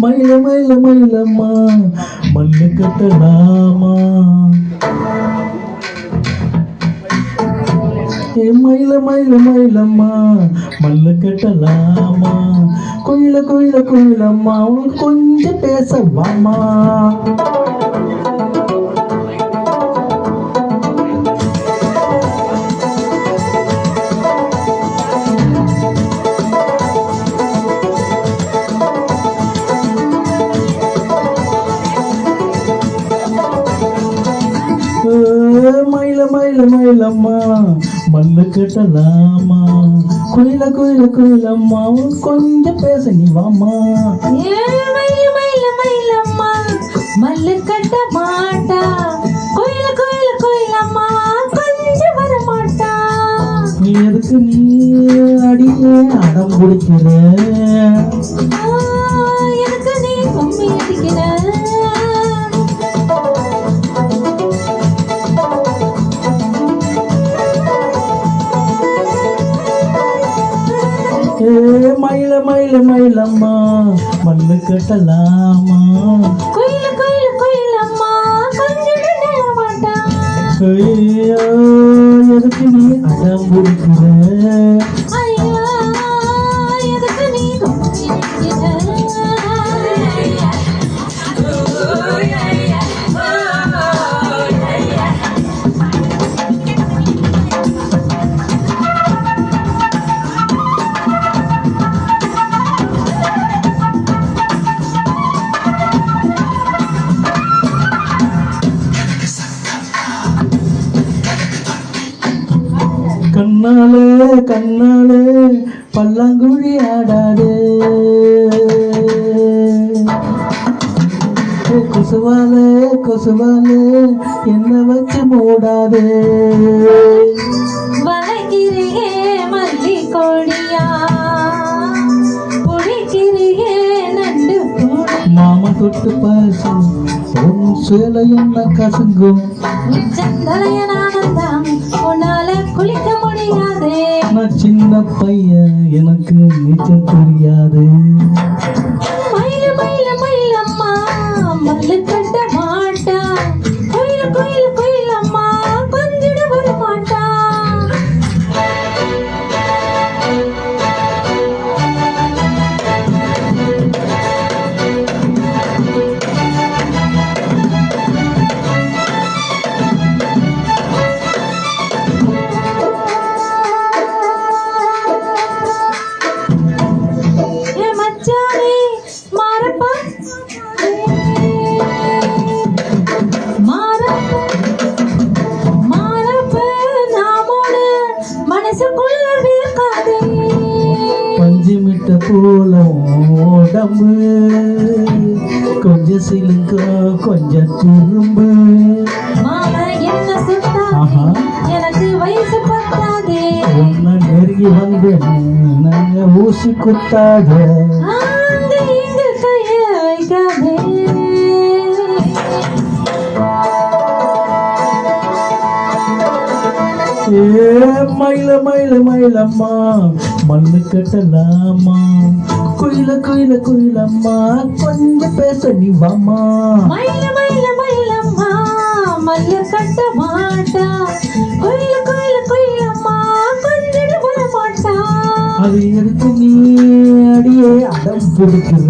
மயில மயில மயிலம்மா மல்லு கட்டலாமா மயில மயில மயிலம்மா மல்லு கட்டலாமா குயில குயில குயிலம்மா உனக்கு கொஞ்சம் பேசவாமா மயில மயில மயிலம்மா மல்லு கட்டலாமா குயில குயில குயிலம்மா கொஞ்சம் பேச நீ வாமா மயில மயில மயிலம்மா மல்லு கட்ட மாட்டா குயில குயில குயிலம்மா கொஞ்சம் வர மாட்டா நீ எதுக்கு நீ அடியே அடம் பிடிக்கிற எனக்கு நீ கம்மி அடிக்கிற மயில மயில மயிலம்மா மல்லு கட்டலாமா குயில குயில குயிலம்மா கொஞ்சம் நேர மாட்டா எதுக்கு நீ அடம் பிடிக்கிற ஐயா எதுக்கு நீ கம்மி அடிக்கிற கண்ணாலே கண்ணாலே பல்லாங்குழி ஆடாதே கொசுவாலே கொசுவாலே என்ன வச்சு மூடாதே வளைக்கிறியே மல்லி கொடியா புடிக்கிறியே நண்டு கூடி மாமா தொட்டு பாசு உன் சேலை என்ன கசங்கும் சந்தலையனானந்தான் உன்னால குளிக்க முடியாதே நான் சின்ன பையன் எனக்கு நீச்சல் தெரியாது மயில மயில மயிலம்மா மல்லு கட்ட மாட்டா குயில குயில குயிலம்மா கொஞ்சிட வர மாட்டா பஞ்சுமிட்ட போல உடம்பு கொஞ்சம் சிலுங்க கொஞ்சம் திரும்பு எனக்கு வயசு பத்தாதே உன்னை நெருங்கி வந்து நாங்க ஊசி குத்தாத மயில மயில மயிலம்மா மல்லு கட்டலாமா குயில குயில குயிலம்மா கொஞ்சம் பேச நீ வாமா மயில மயில மயிலம்மா மல்லு கட்ட மாட்டா குயில குயில குயிலம்மா கொஞ்சம் வர மாட்டா அது எதுக்கு நீ அடியே அடம் பிடிக்கிற